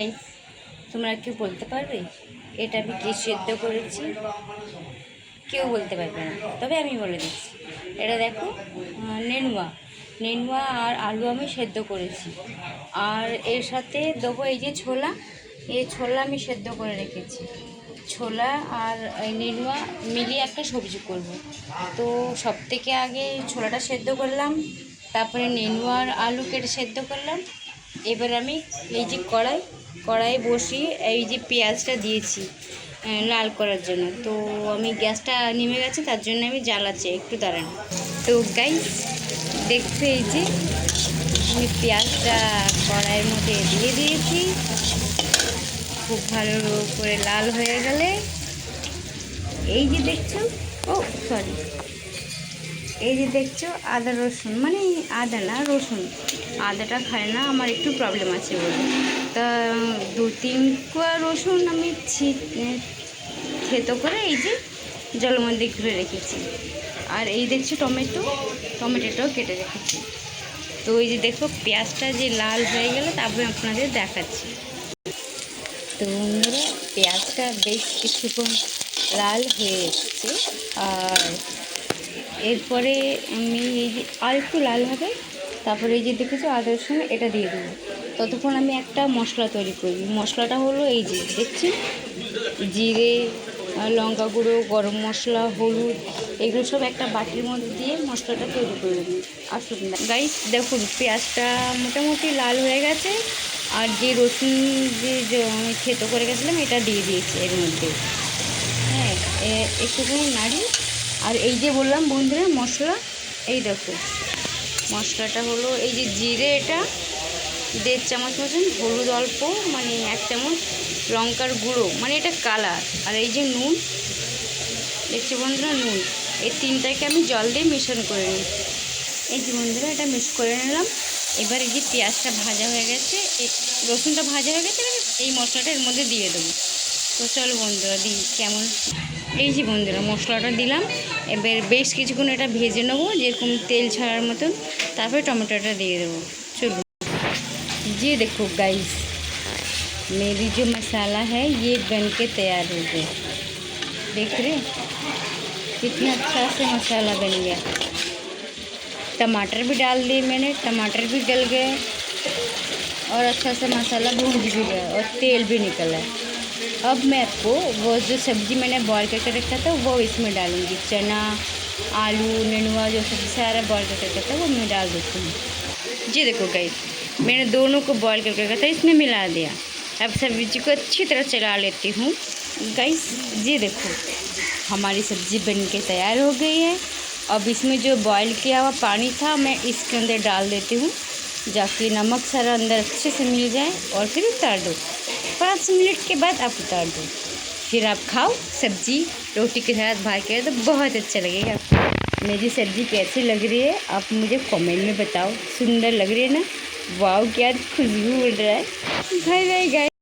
Guys, তোমরা কেউ বলতে পারবে এটা আমি কি সেদ্ধ করেছি? কেউ বলতে পারবে না, তবে আমি বলে দিচ্ছি। এটা দেখো, নেনুয়া নেনুয়া আর আলু আমি সেদ্ধ করেছি। আর এর সাথে দেবো এই যে ছোলা, এই ছোলা আমি সেদ্ধ করে রেখেছি। ছোলা আর এই নেনুয়া মিলিয়ে একটা সবজি করব। তো সব থেকে আগে ছোলাটা সেদ্ধ করলাম, তারপরে নেনুয়া আর আলু কেটে সেদ্ধ করলাম। এবার আমি এই যে কড়াই বসিয়ে এই যে পেঁয়াজটা দিয়েছি লাল করার জন্য। তো আমি গ্যাসটা নেমে গেছে, তার জন্য আমি জ্বালাচ্ছি, একটু দাঁড়ান। তো গাইস দেখবে, এই যে আমি পেঁয়াজটা কড়াইয়ের মধ্যে দিয়ে দিয়েছি। খুব ভালো করে লাল হয়ে গেলে এই যে দেখছো, ও সরি, এই যে দেখছো আদা রসুন, মানে আদা না রসুন, আদাটা খায় না, আমার একটু প্রবলেম আছে বলে। তা 2-3 কোয়া রসুন আমি থেতো করে এই যে জলের মধ্যে ঘুরে রেখেছি। আর এই দেখছো টমেটোটাও কেটে রেখেছি। তো এই যে দেখো পেঁয়াজটা যে লাল হয়ে গেলে তারপরে আপনাদের দেখাচ্ছি। তো বন্ধুরা, পেঁয়াজটা বেশ কিছুক্ষণ লাল হয়ে এসছে। আর এরপরে আমি এই যে আর একটু লাল হবে, তারপরে এই যে দেখেছো আদা রসুন এটা দিয়ে দেবো। ততক্ষণ আমি একটা মশলা তৈরি করি। মশলাটা হলো এই যে দেখছি, জিরে, লঙ্কা গুঁড়ো, গরম মশলা, হলুদ, এগুলো সব একটা বাটির মধ্যে দিয়ে মশলাটা তৈরি করে দিই। আসুন গাইস, দেখুন পেঁয়াজটা মোটামুটি লাল হয়ে গেছে। আর যে রসুন যে আমি থেতো করে গেছিলাম এটা দিয়ে দিয়েছি এর মধ্যে। হ্যাঁ, একটুখানি নাড়ি। আর এই যে বললাম বন্ধুরা মশলা, এই দেখো মশলাটা হলো এই যে জিরে, এটা 1.5 চামচ মতন, হলুদ অল্প মানে 1 চামচ, লঙ্কার গুঁড়ো মানে এটা কালার, আর এই যে নুন দেখছি বন্ধুরা, নুন, এই তিনটাকে আমি জল দিয়ে মিশ্রণ করে নিই। এই যে বন্ধুরা এটা মিক্স করে নিলাম। এবার এই যে পেঁয়াজটা ভাজা হয়ে গেছে, রসুনটা ভাজা হয়ে গেছে, এই মশলাটা এর মধ্যে দিয়ে দেবো। তো চলো বন্ধুরা দিই কেমন। এই যে বন্ধুরা মশলাটা দিলাম, এবার বেশ কিছুক্ষণ এটা ভেজে নেবো যেরকম তেল ছাড়ার মতন, তারপরে টমেটোটা দিয়ে দেবো। চলো, ये देखो गाइस, मेरी जो मसाला है ये बन के तैयार हो गया। देख रहे कितना अच्छा से मसाला बन गया। टमाटर भी डाल दिए मैंने, टमाटर भी गल गए और अच्छा से मसाला भून भी गया और तेल भी निकला। अब मैं आपको वो जो सब्ज़ी मैंने बॉईल करके रखा था वो इसमें डालूँगी। चना, आलू, नेनुआ जो सब्ज़ी सारा बॉईल करके रखा था वो मैं डाल देती हूँ। जी देखो गाइस, मैंने दोनों को बॉईल करके रखा था, इसमें मिला दिया। अब सब्ज़ी को अच्छी तरह चला लेती हूँ। गाइस जी देखो, हमारी सब्ज़ी बनके तैयार हो गई है। अब इसमें जो बॉईल किया हुआ पानी था मैं इसके अंदर डाल देती हूँ, जाके नमक सारा अंदर अच्छे से मिल जाए, और फिर उतार दो। 5 मिनट के बाद आप उतार दो, फिर आप खाओ सब्ज़ी रोटी के साथ भाई के, तो बहुत अच्छा लगेगा। मेरी सब्ज़ी कैसी लग रही है आप मुझे कमेंट में बताओ। सुंदर लग रही है ना? वाव, क्या खुशबू उड़ रहा है। Bye bye guys.